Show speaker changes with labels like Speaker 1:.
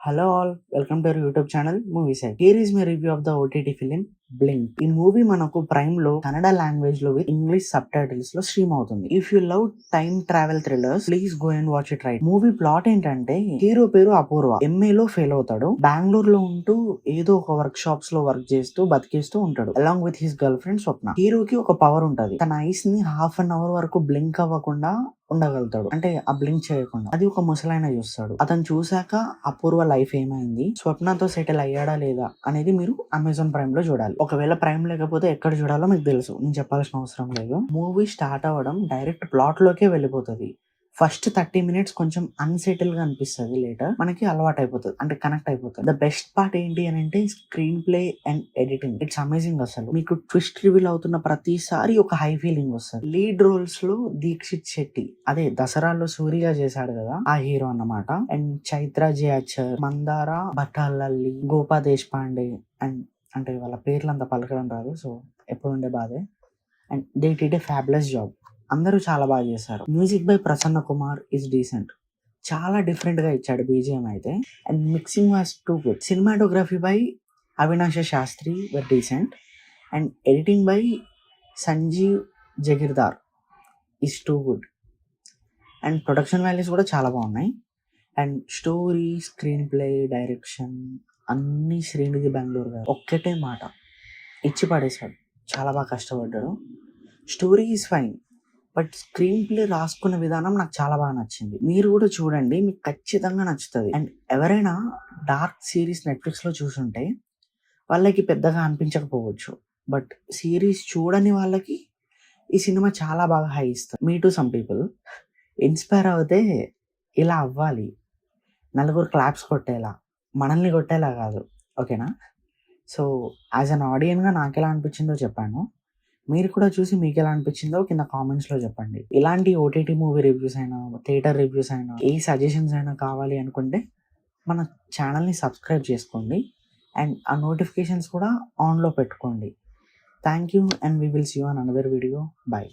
Speaker 1: Hello all, welcome to our YouTube channel Movie Side. Here is my review of the OTT film Blink. ఈ movie మనకు prime లో Kannada language లో with English sub titles లో stream అవుతుంది. If you love time travel thrillers please go and watch it right. Movie plot ఏంటంటే hero పేరు అపూర్వ MA లో fail అవుతాడు. బెంగళూరు లో ఉంటూ ఏదో ఒక వర్క్ షాప్స్ లో వర్క్ చేస్తూ బతికేస్తూ ఉంటాడు along with his girlfriend Swapna. హీరోకి ఒక పవర్ ఉంటది, తన ఐస్ ని హాఫ్ అన్ అవర్ వరకు బ్లింక్ అవ్వకుండా ఉండగలుగుతాడు, అంటే ఆ బ్లింక్ చేయకుండా. అది ఒక ముసలాయన చూస్తాడు. అతను చూశాక అపూర్వ లైఫ్ ఏమైంది, స్వప్నతో సెటిల్ అయ్యాడా లేదా అనేది మీరు అమెజాన్ ప్రైమ్ లో చూడాలి. ఒకవేళ ప్రైమ్ లేకపోతే ఎక్కడ చూడాలో మీకు తెలుసు, నేను చెప్పాల్సిన అవసరం లేదు. మూవీ స్టార్ట్ అవ్వడం డైరెక్ట్ ప్లాట్ లోకే వెళ్ళిపోతుంది. ఫస్ట్ 30 minutes కొంచెం అన్సెటిల్ గా అనిపిస్తుంది, లేటర్ మనకి అలవాటు అయిపోతుంది, అంటే కనెక్ట్ అయిపోతుంది. ద బెస్ట్ పార్ట్ ఏంటి అని అంటే screen play and editing, it's amazing. అసలు మీకు ట్విస్ట్ రివీల్ అవుతున్న ప్రతిసారి ఒక హై ఫీలింగ్ వస్తుంది. లీడ్ రోల్స్ లో దీక్షిత్ శెట్టి, అదే దసరాలో సూర్యగా చేశాడు కదా ఆ హీరో అన్నమాట. అండ్ చైత్ర జయాచర్, మందార భట్టాలల్లి, గోపా దేశ్ పాండే, అండ్ అంటే వాళ్ళ పేర్లు అంత పలకడం రాదు, సో ఎప్పుడు ఉండే బాధే. And they did a fabulous job. అందరూ చాలా బాగా చేశారు. Music by Prasanna Kumar is decent, చాలా డిఫరెంట్ గా ఇచ్చాడు బీజిఎం అయితే. And mixing was too good. Cinematography by Avinash Shastri very decent. And editing by Sanjeev Jagirdar is too good. And production values కూడా చాలా బాగున్నాయి. And story, screenplay, direction అన్ని శ్రీనిధి బెంగళూరు గారు ఒక్కటే మాట ఇచ్చి పడేశాడు. చాలా బాగా కష్టపడ్డాడు. Story is fine, but screen play రాసుకున్న విధానం నాకు చాలా బాగా నచ్చింది. మీరు కూడా చూడండి, మీకు ఖచ్చితంగా నచ్చుతుంది. అండ్ ఎవరైనా డార్క్ సిరీస్ నెట్ఫ్లిక్స్ లో చూసుంటే వాళ్ళకి పెద్దగా అనిపించకపోవచ్చు, బట్ సిరీస్ చూడని వాళ్ళకి ఈ సినిమా చాలా బాగా హై ఇస్తుంది. Me to some people inspire అవుతే ఇలా అవ్వాలి, నలుగురు క్లాప్స్ కొట్టేలా, మనల్ని కొట్టేలా కాదు, ఓకేనా? సో యాజ్ అన్ ఆడియన్గా నాకు ఎలా అనిపించిందో చెప్పాను. మీరు కూడా చూసి మీకు ఎలా అనిపించిందో కింద కామెంట్స్లో చెప్పండి. ఇలాంటి ఓటీటీ మూవీ రివ్యూస్ అయినా, థియేటర్ రివ్యూస్ అయినా, ఏ సజెషన్స్ అయినా కావాలి అనుకుంటే మన ఛానల్ని సబ్స్క్రైబ్ చేసుకోండి. అండ్ ఆ నోటిఫికేషన్స్ కూడా ఆన్లో పెట్టుకోండి. Thank you and we will see you on another video. By.